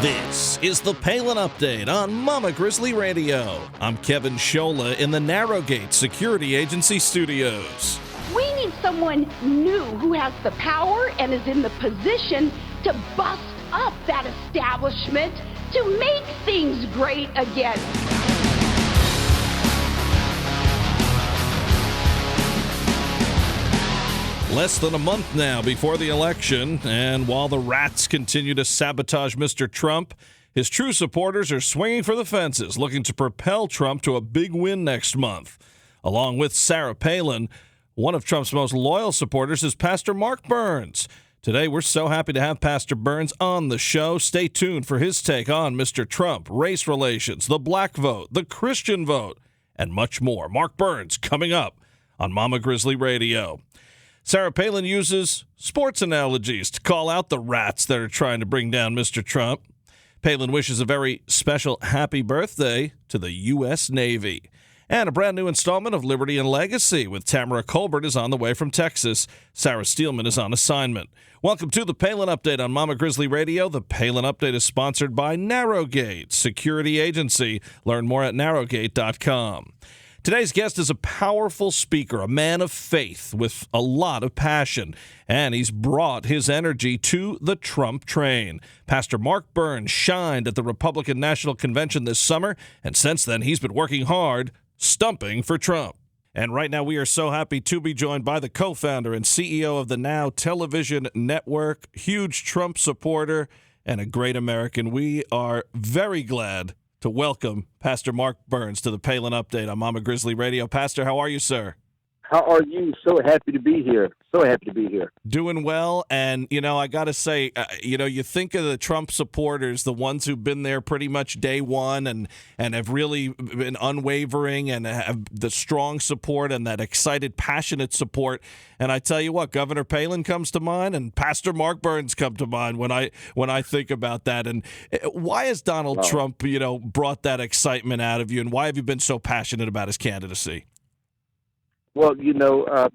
This is the Palin Update on Mama Grizzly Radio. I'm Kevin Schola in the Narrowgate Security Agency studios. We need someone new who has the power and is in the position to bust up that establishment to make things great again. Less than a month now before the election, and while the rats continue to sabotage Mr. Trump, his true supporters are swinging for the fences, looking to propel Trump to a big win next month. Along with Sarah Palin, one of Trump's most loyal supporters is Pastor Mark Burns. Today, we're so happy to have Pastor Burns on the show. Stay tuned for his take on Mr. Trump, race relations, the black vote, the Christian vote, and much more. Mark Burns coming up on Mama Grizzly Radio. Sarah Palin uses sports analogies to call out the rats that are trying to bring down Mr. Trump. Palin wishes a very special happy birthday to the U.S. Navy. And a brand new installment of Liberty and Legacy with Tamara Colbert is on the way from Texas. Sarah Steelman is on assignment. Welcome to the Palin Update on Mama Grizzly Radio. The Palin Update is sponsored by Narrowgate Security Agency. Learn more at narrowgate.com. Today's guest is a powerful speaker, a man of faith with a lot of passion, and he's brought his energy to the Trump train. Pastor Mark Burns shined at the Republican National Convention this summer, and since then he's been working hard, stumping for Trump. And right now we are so happy to be joined by the co-founder and CEO of the Now Television Network, huge Trump supporter, and a great American. We are very glad to welcome Pastor Mark Burns to the Palin Update on Mama Grizzly Radio. Pastor, how are you, sir? How are you? So happy to be here. So happy to be here. Doing well. And, I got to say, you think of the Trump supporters, the ones who've been there pretty much day one and have really been unwavering and have the strong support and that excited, passionate support. And I tell you what, Governor Palin comes to mind and Pastor Mark Burns come to mind when I think about that. And why has Donald Trump, brought that excitement out of you, and why have you been so passionate about his candidacy? Well,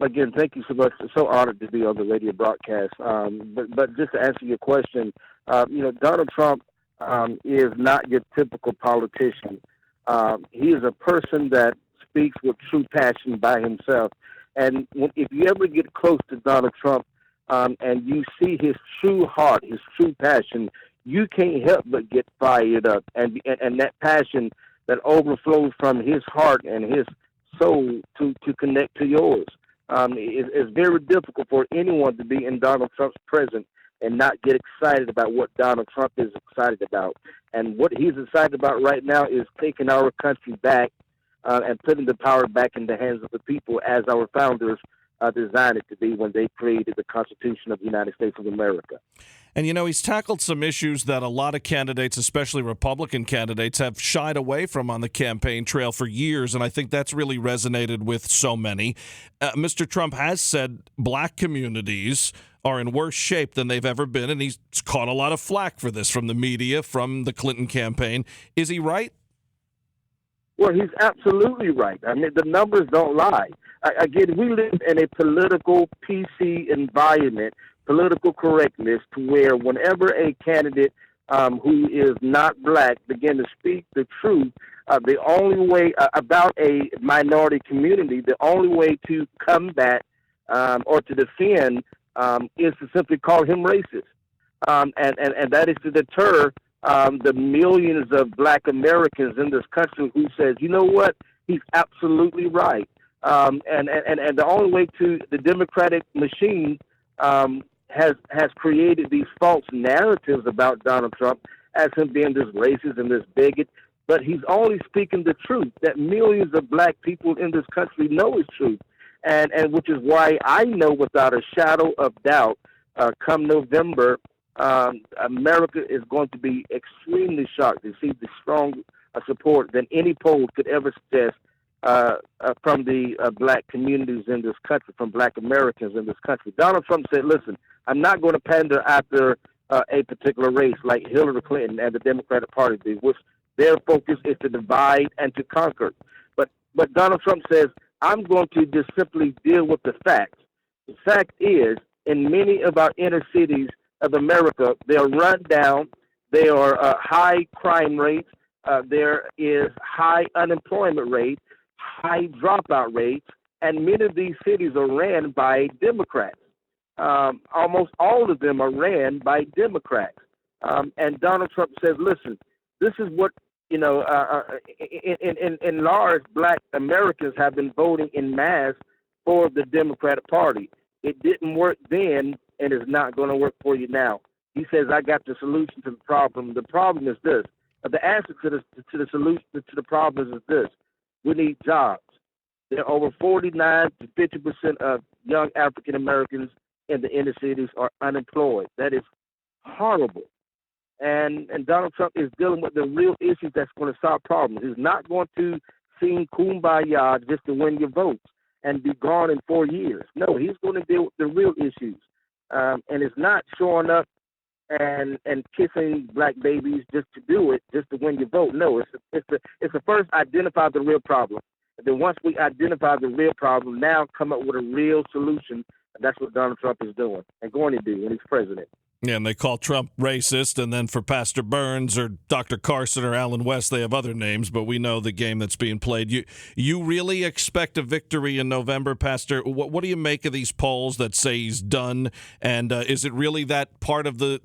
again, thank you so much. So honored to be on the radio broadcast. But just to answer your question, Donald Trump is not your typical politician. He is a person that speaks with true passion by himself. And if you ever get close to Donald Trump and you see his true heart, his true passion, you can't help but get fired up. And that passion that overflows from his heart and his soul to connect to yours. It's very difficult for anyone to be in Donald Trump's presence and not get excited about what Donald Trump is excited about. And what he's excited about right now is taking our country back and putting the power back in the hands of the people as our founders designed it to be when they created the Constitution of the United States of America. And, he's tackled some issues that a lot of candidates, especially Republican candidates, have shied away from on the campaign trail for years, and I think that's really resonated with so many. Mr. Trump has said black communities are in worse shape than they've ever been, and he's caught a lot of flack for this from the media, from the Clinton campaign. Is he right? Well, he's absolutely right. I mean, the numbers don't lie. Again, we live in a political PC environment, political correctness, to where whenever a candidate who is not black begin to speak the truth, the only way about a minority community, the only way to combat or to defend is to simply call him racist. And that is to deter the millions of black Americans in this country who says, you know what, he's absolutely right. And the only way to the Democratic machine has created these false narratives about Donald Trump as him being this racist and this bigot, but he's only speaking the truth that millions of black people in this country know is true, and which is why I know without a shadow of doubt, come November, America is going to be extremely shocked to see the strong support than any poll could ever suggest from the black communities in this country, from black Americans in this country. Donald Trump said, listen, I'm not going to pander after a particular race like Hillary Clinton and the Democratic Party did, which their focus is to divide and to conquer. But Donald Trump says, I'm going to just simply deal with the facts. The fact is, in many of our inner cities of America, they're run down, There are high crime rates. There is high unemployment rate, high dropout rates, and many of these cities are ran by Democrats. Almost all of them are ran by Democrats. And Donald Trump says, listen, this is what, in large, black Americans have been voting in mass for the Democratic Party. It didn't work then, and it's not going to work for you now. He says, I got the solution to the problem. The problem is this. The answer to the solution to the problem is this. We need jobs. There are over 49 to 50% of young African Americans in the inner cities are unemployed. That is horrible. And Donald Trump is dealing with the real issues that's going to solve problems. He's not going to sing kumbaya just to win your votes and be gone in 4 years. No, he's going to deal with the real issues. And it's not showing up and kissing black babies just to do it, just to win your vote. No, it's the first identify the real problem. And then once we identify the real problem, now come up with a real solution. And that's what Donald Trump is doing and going to do when he's president. Yeah, and they call Trump racist, and then for Pastor Burns or Dr. Carson or Alan West, they have other names, but we know the game that's being played. You really expect a victory in November, Pastor? What do you make of these polls that say he's done? And is it really that part of the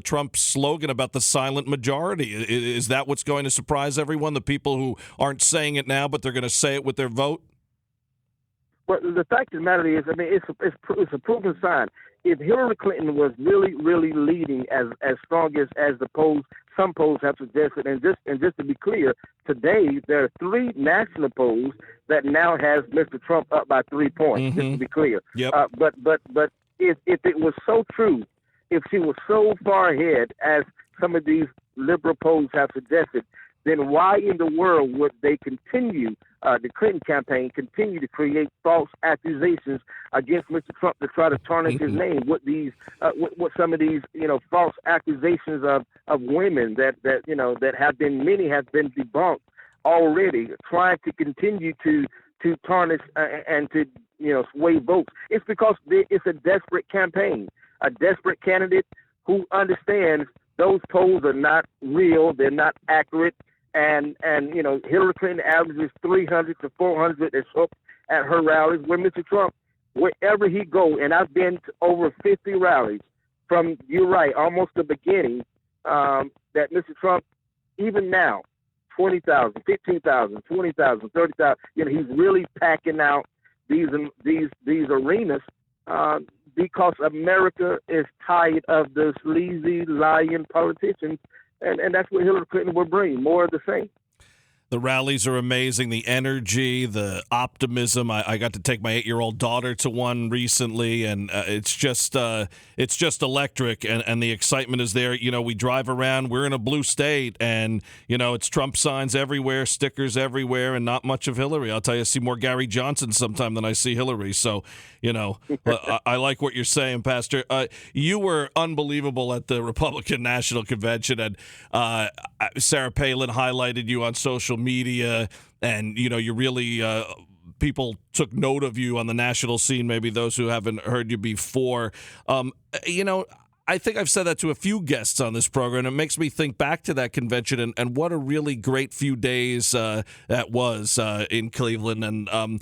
Trump slogan about the silent majority? Is that what's going to surprise everyone? The people who aren't saying it now, but they're going to say it with their vote? Well, the fact of the matter is, I mean, it's a proven sign. If Hillary Clinton was really, really leading as strong as the polls, some polls have suggested, and just to be clear, today there are 3 national polls that now has Mr. Trump up by 3 points. Just to be clear. Yep. But if it was so true, if she was so far ahead as some of these liberal polls have suggested, then why in the world would they continue, the Clinton campaign, continue to create false accusations against Mr. Trump to try to tarnish his name with these, with some of these, false accusations of women that many have been debunked already, trying to continue to tarnish and to, sway votes. It's because it's a desperate campaign, a desperate candidate who understands those polls are not real, they're not accurate. And Hillary Clinton averages 300 to 400 at her rallies. Where Mr. Trump, wherever he go, and I've been to over 50 rallies from, you're right, almost the beginning, that Mr. Trump, even now, 20,000, 15,000, 20,000, 30,000, he's really packing out these arenas because America is tired of the sleazy, lying politicians. And that's what Hillary Clinton will bring, more of the same. The rallies are amazing. The energy, the optimism. I got to take my 8-year-old daughter to one recently, and it's just electric. And the excitement is there. We drive around. We're in a blue state, and it's Trump signs everywhere, stickers everywhere, and not much of Hillary. I'll tell you, I see more Gary Johnson sometime than I see Hillary. So I like what you're saying, Pastor. You were unbelievable at the Republican National Convention, and Sarah Palin highlighted you on social media, and you really people took note of you on the national scene, maybe those who haven't heard you before. I think I've said that to a few guests on this program. It makes me think back to that convention and what a really great few days that was in Cleveland. And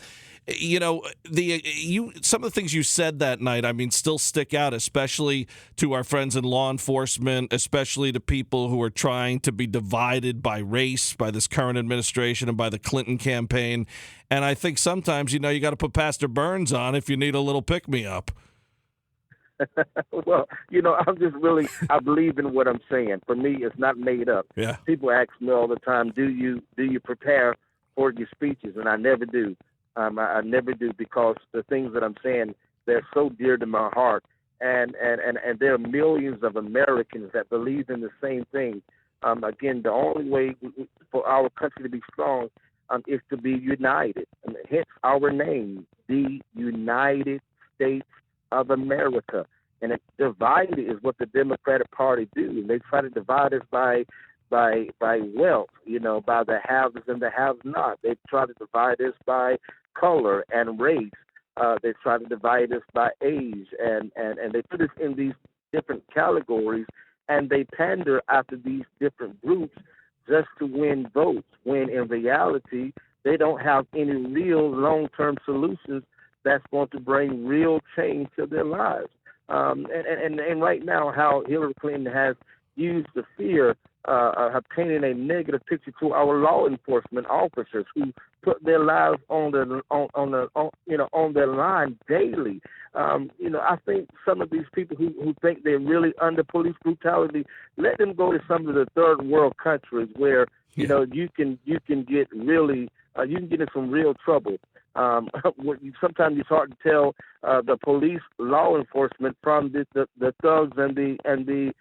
some of the things you said that night, still stick out, especially to our friends in law enforcement, especially to people who are trying to be divided by race, by this current administration and by the Clinton campaign. And I think sometimes, you got to put Pastor Burns on if you need a little pick-me-up. Well, I believe in what I'm saying. For me, it's not made up. Yeah. People ask me all the time, do you prepare for your speeches? And I never do. I never do, because the things that I'm saying, they're so dear to my heart. And there are millions of Americans that believe in the same thing. Again, the only way for our country to be strong is to be united. Hence our name, the United States of America. And divided is what the Democratic Party do. And they try to divide us by wealth, by the haves and the have-not. They try to divide us by color and race. They try to divide us by age, and they put us in these different categories and they pander after these different groups just to win votes, when in reality, they don't have any real long-term solutions that's going to bring real change to their lives. And right now, how Hillary Clinton has used the fear, painting a negative picture to our law enforcement officers who put their lives on their line daily. I think some of these people who think they're really under police brutality, let them go to some of the third world countries where you can get really you can get in some real trouble. Sometimes it's hard to tell the police, law enforcement from the thugs and the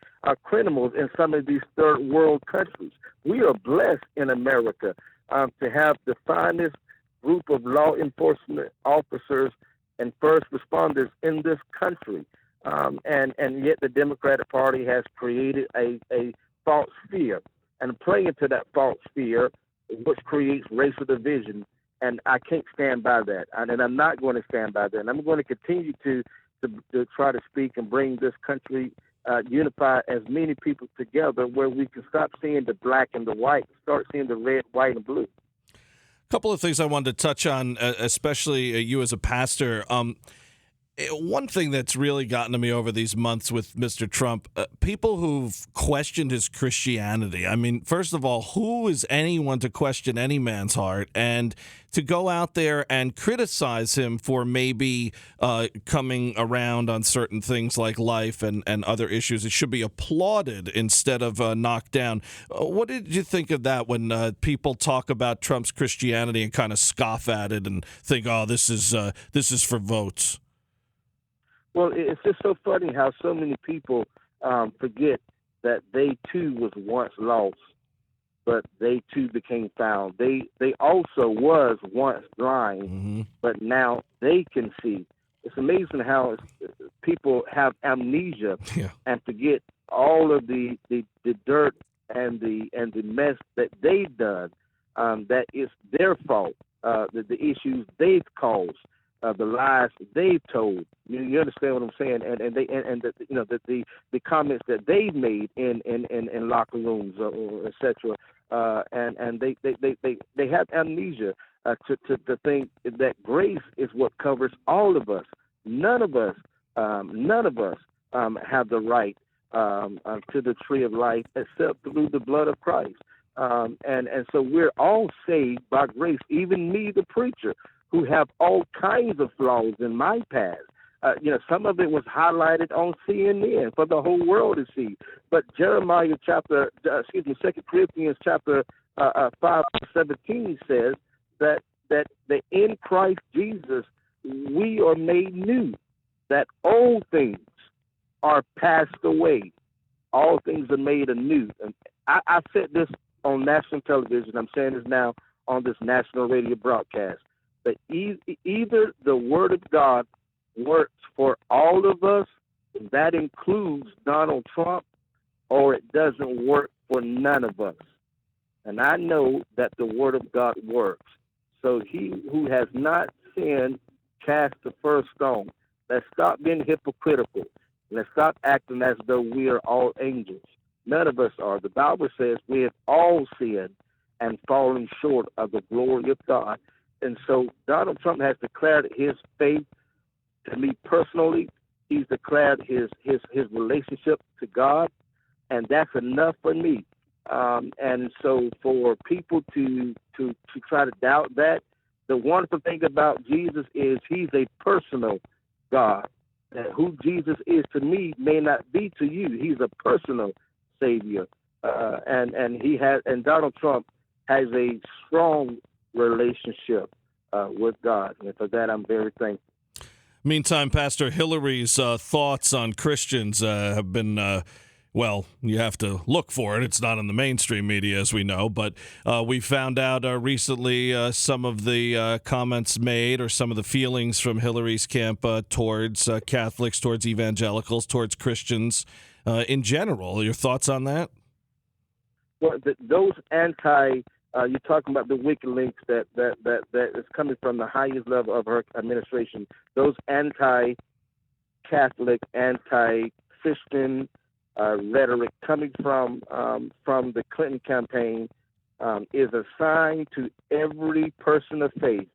criminals in some of these third world countries. We are blessed in America to have the finest group of law enforcement officers and first responders in this country, and yet the Democratic Party has created a false fear, and playing into that false fear, which creates racial division. And I can't stand by that, and I'm not going to stand by that. And I'm going to continue to try to speak and bring this country, unify as many people together, where we can stop seeing the black and the white, start seeing the red, white, and blue. A couple of things I wanted to touch on, especially you as a pastor. One thing that's really gotten to me over these months with Mr. Trump, people who've questioned his Christianity. I mean, first of all, who is anyone to question any man's heart? And to go out there and criticize him for maybe coming around on certain things like life and other issues, it should be applauded instead of knocked down. What did you think of that when people talk about Trump's Christianity and kind of scoff at it and think, oh, this is for votes? Well, it's just so funny how so many people forget that they too was once lost, but they too became found. They also was once blind, but now they can see. It's amazing how people have amnesia and forget all of the dirt and the mess that they've done. That is their fault. The issues they've caused. The lies they've told. You understand what I'm saying? And the comments that they've made in locker rooms or etc. And they have amnesia to think that grace is what covers all of us. None of us have the right to the tree of life except through the blood of Christ. And so we're all saved by grace. Even me, the preacher, who have all kinds of flaws in my past. Some of it was highlighted on CNN for the whole world to see. But Jeremiah 2 Corinthians chapter 5:17 says that in Christ Jesus we are made new, that old things are passed away. All things are made anew. And I said this on national television. I'm saying this now on this national radio broadcast. But either the Word of God works for all of us, and that includes Donald Trump, or it doesn't work for none of us. And I know that the Word of God works. So he who has not sinned, cast the first stone. Let's stop being hypocritical. Let's stop acting as though we are all angels. None of us are. The Bible says we have all sinned and fallen short of the glory of God. And so Donald Trump has declared his faith to me personally. He's declared his relationship to God, and that's enough for me. And so for people to try to doubt that, the wonderful thing about Jesus is he's a personal God. And who Jesus is to me may not be to you. He's a personal Savior, and Donald Trump has a strong relationship with God, and for that I'm very thankful. Meantime, Pastor, Hillary's thoughts on Christians have been, you have to look for it. It's not in the mainstream media, as we know, but we found out recently some of the comments made or some of the feelings from Hillary's camp towards Catholics, towards evangelicals, towards Christians in general. Your thoughts on that? Well, those you're talking about the wicked links that is coming from the highest level of her administration. Those anti-Catholic, anti-Christian, rhetoric coming from the Clinton campaign is a sign to every person of faith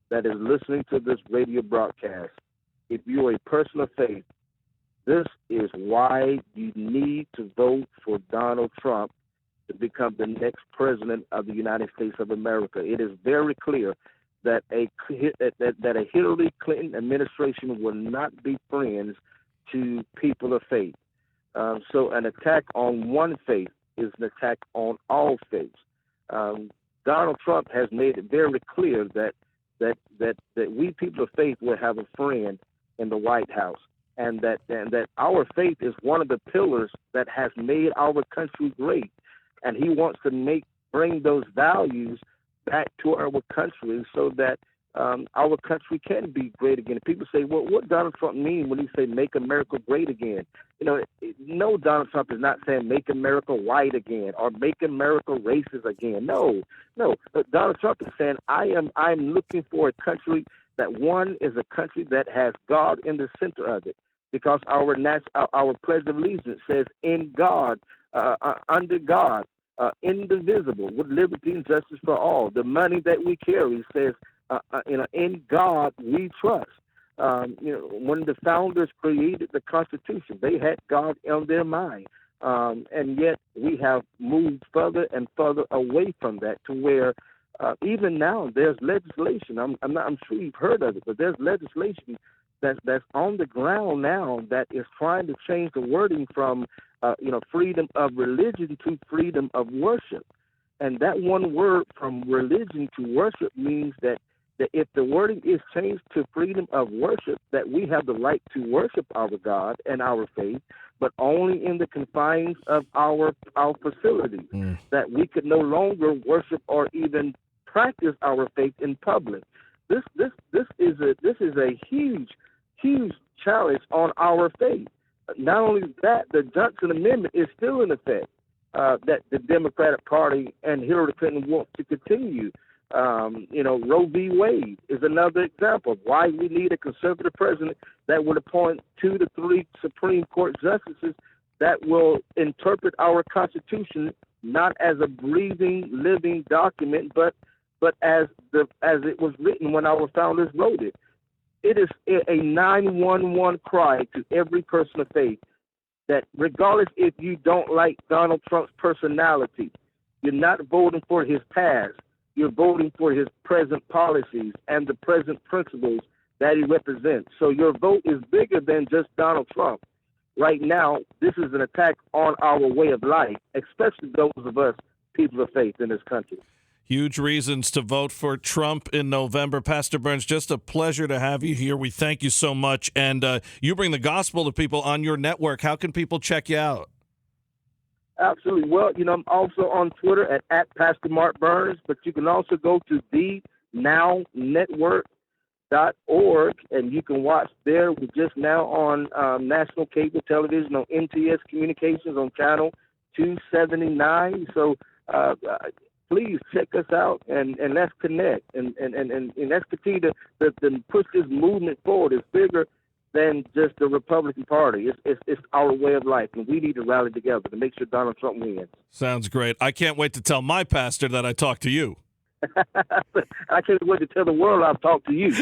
that is listening to this radio broadcast. If you're a person of faith, this is why you need to vote for Donald Trump to become the next president of the United States of America. It is very clear that a Hillary Clinton administration will not be friends to people of faith. So an attack on one faith is an attack on all faiths. Donald Trump has made it very clear that we people of faith will have a friend in the White House, and that our faith is one of the pillars that has made our country great. And he wants to bring those values back to our country so that our country can be great again. People say, well, what Donald Trump mean when he say make America great again? No, Donald Trump is not saying make America white again or make America racist again. No. But Donald Trump is saying I'm looking for a country that, one, is a country that has God in the center of it, because our Pledge of Allegiance says in God, under God, indivisible, with liberty and justice for all. The money that we carry says, in God we trust. When the founders created the Constitution, they had God on their mind, and yet we have moved further and further away from that, to where even now there's legislation. I'm sure you've heard of it, but there's legislation that's on the ground now that is trying to change the wording from freedom of religion to freedom of worship. And that one word, from religion to worship, means that if the wording is changed to freedom of worship, that we have the right to worship our God and our faith, but only in the confines of our facilities, that we could no longer worship or even practice our faith in public. This is a huge challenge on our faith. Not only that, the Johnson Amendment is still in effect, that the Democratic Party and Hillary Clinton want to continue. Roe v. Wade is another example of why we need a conservative president that would appoint 2 to 3 Supreme Court justices that will interpret our Constitution not as a breathing, living document, but as it was written when our founders wrote it. It is a 911 cry to every person of faith that regardless if you don't like Donald Trump's personality, you're not voting for his past. You're voting for his present policies and the present principles that he represents. So your vote is bigger than just Donald Trump. Right now, this is an attack on our way of life, especially those of us people of faith in this country. Huge reasons to vote for Trump in November. Pastor Burns, just a pleasure to have you here. We thank you so much. And you bring the gospel to people on your network. How can people check you out? Absolutely. Well, I'm also on Twitter at Pastor Mark Burns, but you can also go to thenownetwork.org, and you can watch there. We're just now on national cable television on NTS Communications on channel 279. So please check us out and let's connect and let's continue to push this movement forward. It's bigger than just the Republican Party. It's our way of life, and we need to rally together to make sure Donald Trump wins. Sounds great. I can't wait to tell my pastor that I talked to you. I can't wait to tell the world I've talked to you.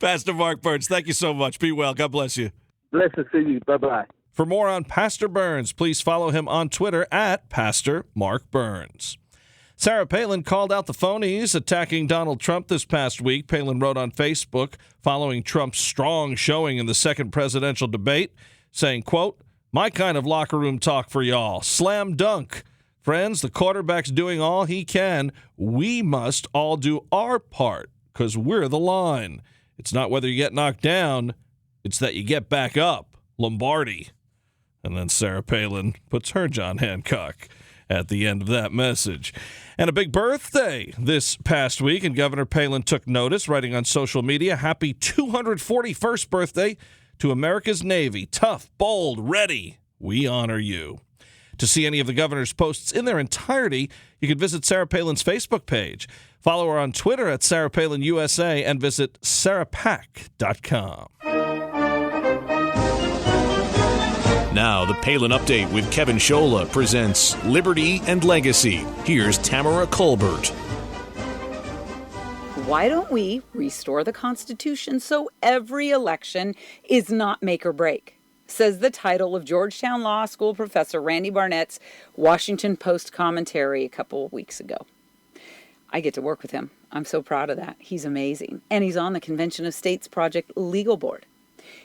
Pastor Mark Burns, thank you so much. Be well. God bless you. Blessings to you. Bye-bye. For more on Pastor Burns, please follow him on Twitter at Pastor Mark Burns. Sarah Palin called out the phonies attacking Donald Trump this past week. Palin wrote on Facebook following Trump's strong showing in the second presidential debate, saying, quote, "My kind of locker room talk for y'all. Slam dunk. Friends, the quarterback's doing all he can. We must all do our part because we're the line. It's not whether you get knocked down, it's that you get back up. Lombardi." And then Sarah Palin puts her John Hancock at the end of that message. And a big birthday this past week, and Governor Palin took notice, writing on social media, "Happy 241st birthday to America's Navy. Tough, bold, ready. We honor you." To see any of the governor's posts in their entirety, you can visit Sarah Palin's Facebook page. Follow her on Twitter at Sarah Palin USA and visit sarahpac.com. Now, the Palin Update with Kevin Scholla presents Liberty and Legacy. Here's Tamara Colbert. Why don't we restore the Constitution so every election is not make or break? Says the title of Georgetown Law School professor Randy Barnett's Washington Post commentary a couple of weeks ago. I get to work with him. I'm so proud of that. He's amazing. And he's on the Convention of States Project Legal Board.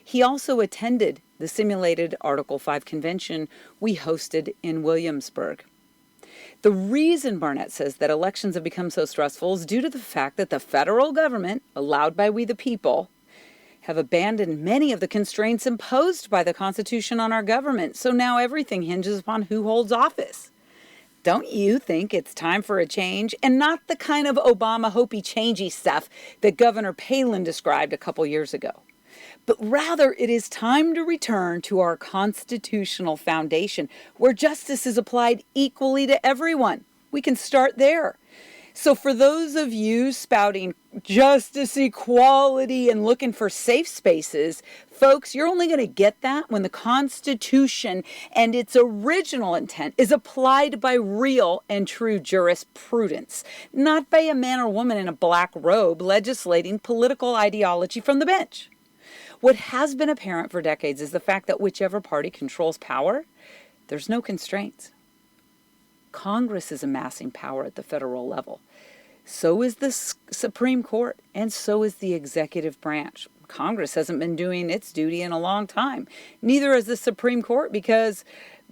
He also attended the simulated Article 5 convention we hosted in Williamsburg. The reason Barnett says that elections have become so stressful is due to the fact that the federal government, allowed by we the people, have abandoned many of the constraints imposed by the Constitution on our government. So now everything hinges upon who holds office. Don't you think it's time for a change? And not the kind of Obama hopey changey stuff that Governor Palin described a couple years ago. But rather, it is time to return to our constitutional foundation, where justice is applied equally to everyone. We can start there. So for those of you spouting justice, equality, and looking for safe spaces, folks, you're only going to get that when the Constitution and its original intent is applied by real and true jurisprudence, not by a man or woman in a black robe legislating political ideology from the bench. What has been apparent for decades is the fact that whichever party controls power, there's no constraints. Congress is amassing power at the federal level. So is the Supreme Court, and so is the executive branch. Congress hasn't been doing its duty in a long time. Neither has the Supreme Court, because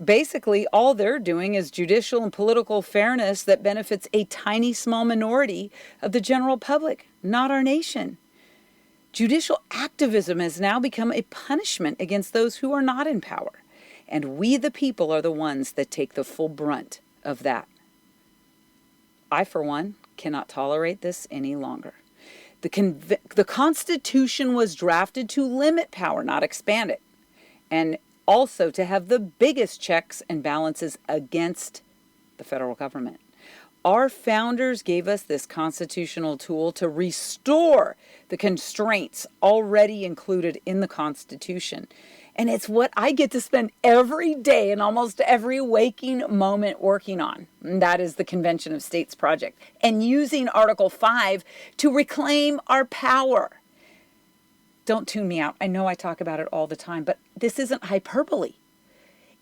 basically all they're doing is judicial and political fairness that benefits a tiny small minority of the general public, not our nation. Judicial activism has now become a punishment against those who are not in power. And we, the people, are the ones that take the full brunt of that. I, for one, cannot tolerate this any longer. The Constitution was drafted to limit power, not expand it. And also to have the biggest checks and balances against the federal government. Our founders gave us this constitutional tool to restore the constraints already included in the Constitution. And it's what I get to spend every day and almost every waking moment working on. And that is the Convention of States Project. And using Article 5 to reclaim our power. Don't tune me out. I know I talk about it all the time, but this isn't hyperbole.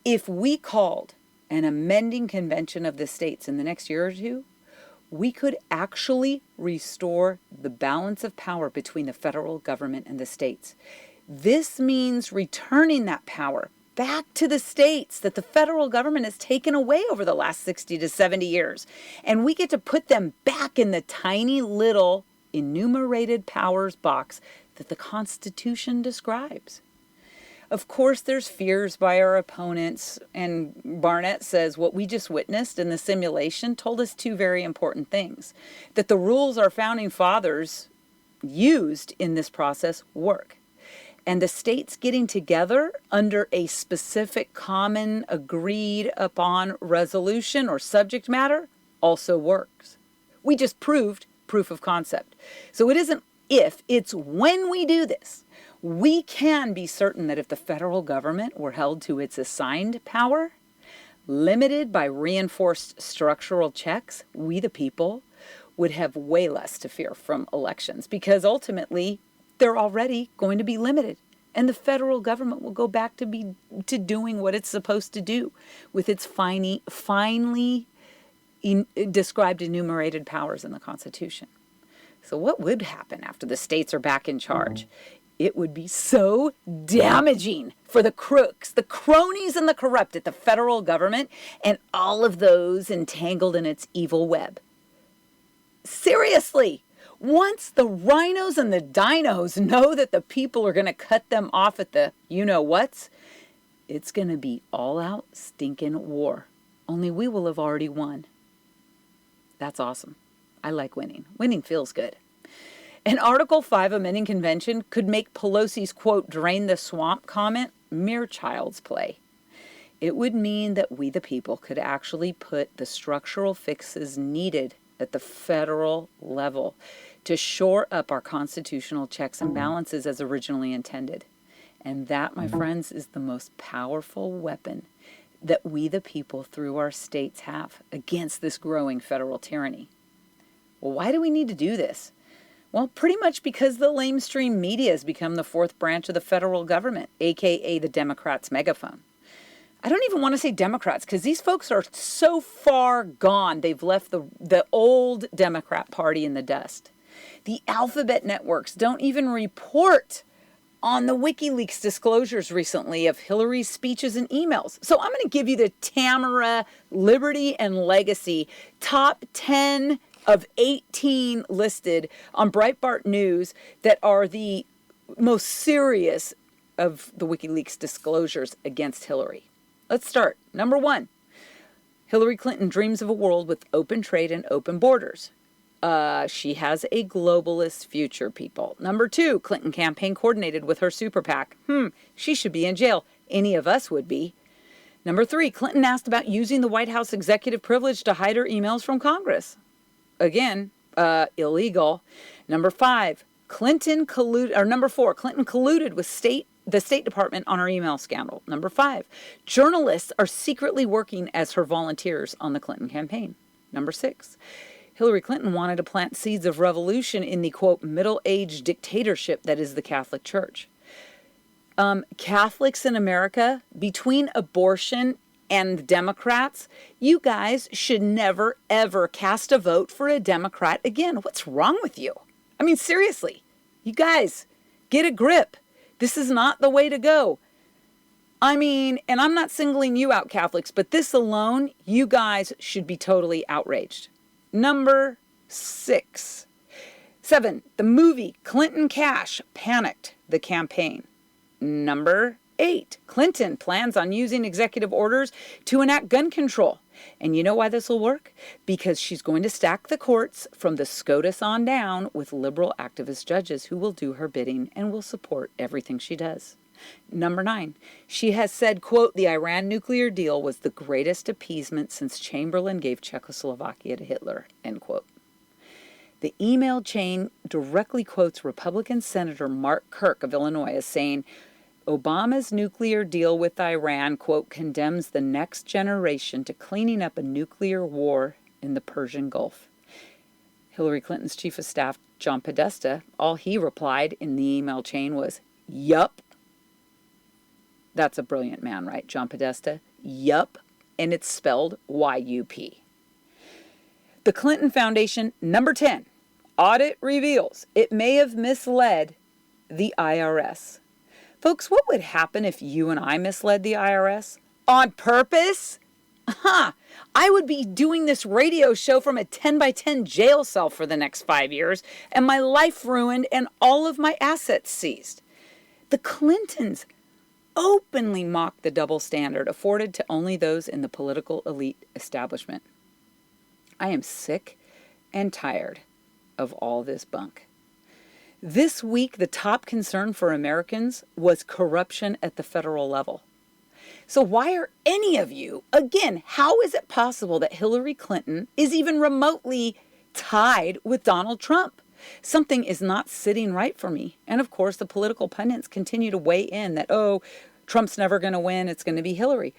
If we called an amending convention of the states in the next year or two, we could actually restore the balance of power between the federal government and the states. This means returning that power back to the states that the federal government has taken away over the last 60 to 70 years. And we get to put them back in the tiny little enumerated powers box that the Constitution describes. Of course, there's fears by our opponents, and Barnett says what we just witnessed in the simulation told us two very important things. That the rules our founding fathers used in this process work. And the states getting together under a specific common agreed upon resolution or subject matter also works. We just proved proof of concept. So it isn't if, it's when we do this. We can be certain that if the federal government were held to its assigned power, limited by reinforced structural checks, we the people would have way less to fear from elections, because ultimately they're already going to be limited. And the federal government will go back to doing what it's supposed to do with its finely described enumerated powers in the Constitution. So what would happen after the states are back in charge? It would be so damaging for the crooks, the cronies, and the corrupt at the federal government and all of those entangled in its evil web. Seriously, once the rhinos and the dinos know that the people are going to cut them off at the you-know-whats, it's going to be all-out stinking war. Only we will have already won. That's awesome. I like winning. Winning feels good. An Article 5 amending convention could make Pelosi's, quote, drain the swamp comment mere child's play. It would mean that we the people could actually put the structural fixes needed at the federal level to shore up our constitutional checks and balances as originally intended. And that, my friends, is the most powerful weapon that we the people through our states have against this growing federal tyranny. Well, why do we need to do this? Well, pretty much because the lamestream media has become the fourth branch of the federal government, aka the Democrats' megaphone. I don't even want to say Democrats because these folks are so far gone. They've left the old Democrat Party in the dust. The alphabet networks don't even report on the WikiLeaks disclosures recently of Hillary's speeches and emails. So I'm going to give you the Tamara Liberty and Legacy top 10 of 18 listed on Breitbart News that are the most serious of the WikiLeaks disclosures against Hillary. Let's start. Number 1, Hillary Clinton dreams of a world with open trade and open borders. She has a globalist future, people. Number 2, Clinton campaign coordinated with her super PAC. She should be in jail. Any of us would be. Number 3, Clinton asked about using the White House executive privilege to hide her emails from Congress. Again, illegal. Number 5, Clinton colluded with the State Department on her email scandal. Number 5, journalists are secretly working as her volunteers on the Clinton campaign. Number 6, Hillary Clinton wanted to plant seeds of revolution in the, quote, middle-aged dictatorship that is the Catholic Church. Catholics in America, between abortion and the Democrats, you guys should never, ever cast a vote for a Democrat again. What's wrong with you? I mean, seriously, you guys, get a grip. This is not the way to go. I mean, and I'm not singling you out, Catholics, but this alone, you guys should be totally outraged. Number 7, the movie Clinton Cash panicked the campaign. Number 8, Clinton plans on using executive orders to enact gun control. And you know why this will work? Because she's going to stack the courts from the SCOTUS on down with liberal activist judges who will do her bidding and will support everything she does. Number 9, she has said, quote, the Iran nuclear deal was the greatest appeasement since Chamberlain gave Czechoslovakia to Hitler, end quote. The email chain directly quotes Republican Senator Mark Kirk of Illinois as saying, Obama's nuclear deal with Iran, quote, condemns the next generation to cleaning up a nuclear war in the Persian Gulf. Hillary Clinton's chief of staff, John Podesta, all he replied in the email chain was, yup. That's a brilliant man, right? John Podesta. Yup. And it's spelled Y-U-P. The Clinton Foundation, number 10, audit reveals it may have misled the IRS. Folks, what would happen if you and I misled the IRS? On purpose? I would be doing this radio show from a 10 by 10 jail cell for the next 5 years and my life ruined and all of my assets seized. The Clintons openly mocked the double standard afforded to only those in the political elite establishment. I am sick and tired of all this bunk. This week, the top concern for Americans was corruption at the federal level. So why are any of you, again, how is it possible that Hillary Clinton is even remotely tied with Donald Trump? Something is not sitting right for me. And of course, the political pundits continue to weigh in that, oh, Trump's never going to win. It's going to be Hillary.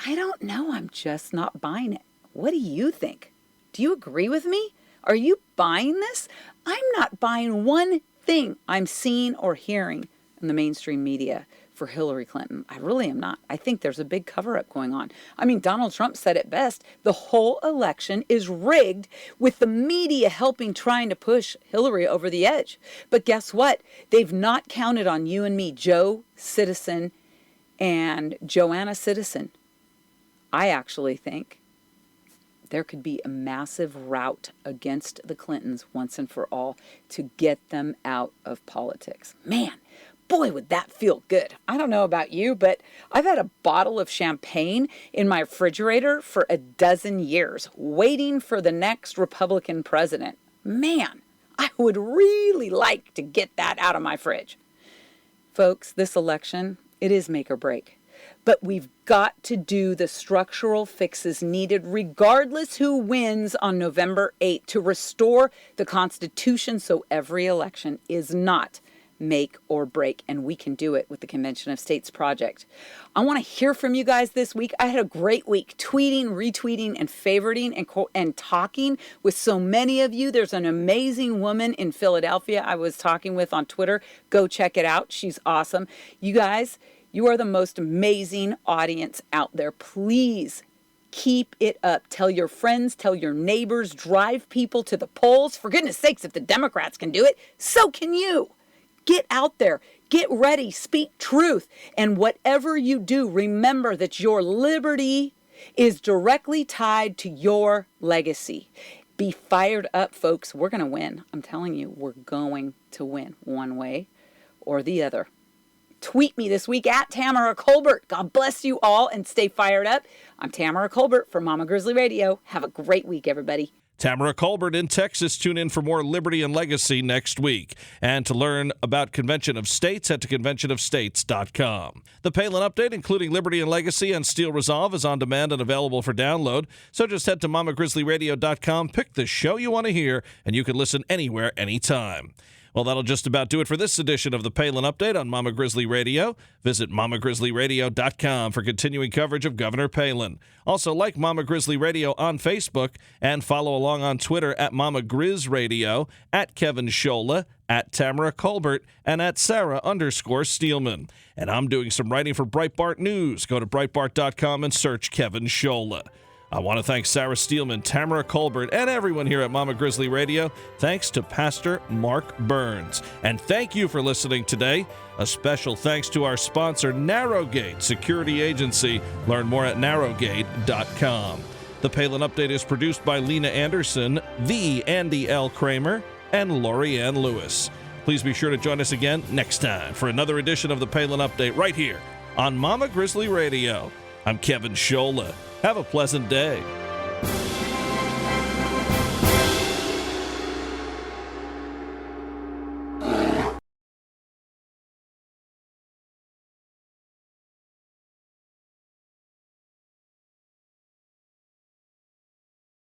I don't know. I'm just not buying it. What do you think? Do you agree with me? Are you buying this? I'm not buying one thing I'm seeing or hearing in the mainstream media for Hillary Clinton. I really am not. I think there's a big cover-up going on. I mean, Donald Trump said it best. The whole election is rigged with the media helping trying to push Hillary over the edge. But guess what? They've not counted on you and me, Joe Citizen and Joanna Citizen. I actually think there could be a massive rout against the Clintons once and for all to get them out of politics. Man, boy, would that feel good. I don't know about you, but I've had a bottle of champagne in my refrigerator for a dozen years, waiting for the next Republican president. Man, I would really like to get that out of my fridge. Folks, this election, it is make or break. But we've got to do the structural fixes needed regardless who wins on November 8th to restore the Constitution so every election is not make or break, and we can do it with the Convention of States Project. I want to hear from you guys this week. I had a great week tweeting, retweeting, and favoriting and talking with so many of you. There's an amazing woman in Philadelphia I was talking with on Twitter. Go check it out. She's awesome. You guys, you are the most amazing audience out there. Please keep it up. Tell your friends, tell your neighbors, drive people to the polls. For goodness sakes, if the Democrats can do it, so can you. Get out there, get ready, speak truth. And whatever you do, remember that your liberty is directly tied to your legacy. Be fired up, folks. We're going to win. I'm telling you, we're going to win one way or the other. Tweet me this week at Tamara Colbert. God bless you all and stay fired up. I'm Tamara Colbert for Mama Grizzly Radio. Have a great week, everybody. Tamara Colbert in Texas. Tune in for more Liberty and Legacy next week. And to learn about Convention of States, head to conventionofstates.com. The Palin Update, including Liberty and Legacy and Steel Resolve, is on demand and available for download. So just head to mamagrizzlyradio.com, pick the show you want to hear, and you can listen anywhere, anytime. Well, that'll just about do it for this edition of the Palin Update on Mama Grizzly Radio. Visit mamagrizzlyradio.com for continuing coverage of Governor Palin. Also, like Mama Grizzly Radio on Facebook and follow along on Twitter at Mama Grizz Radio, at Kevin Scholla, at Tamara Colbert, and at Sarah_Steelman. And I'm doing some writing for Breitbart News. Go to Breitbart.com and search Kevin Scholla. I want to thank Sarah Steelman, Tamara Colbert, and everyone here at Mama Grizzly Radio. Thanks to Pastor Mark Burns. And thank you for listening today. A special thanks to our sponsor, Narrowgate Security Agency. Learn more at narrowgate.com. The Palin Update is produced by Lena Anderson, the Andy L. Kramer, and Lori Ann Lewis. Please be sure to join us again next time for another edition of the Palin Update right here on Mama Grizzly Radio. I'm Kevin Scholla. Have a pleasant day.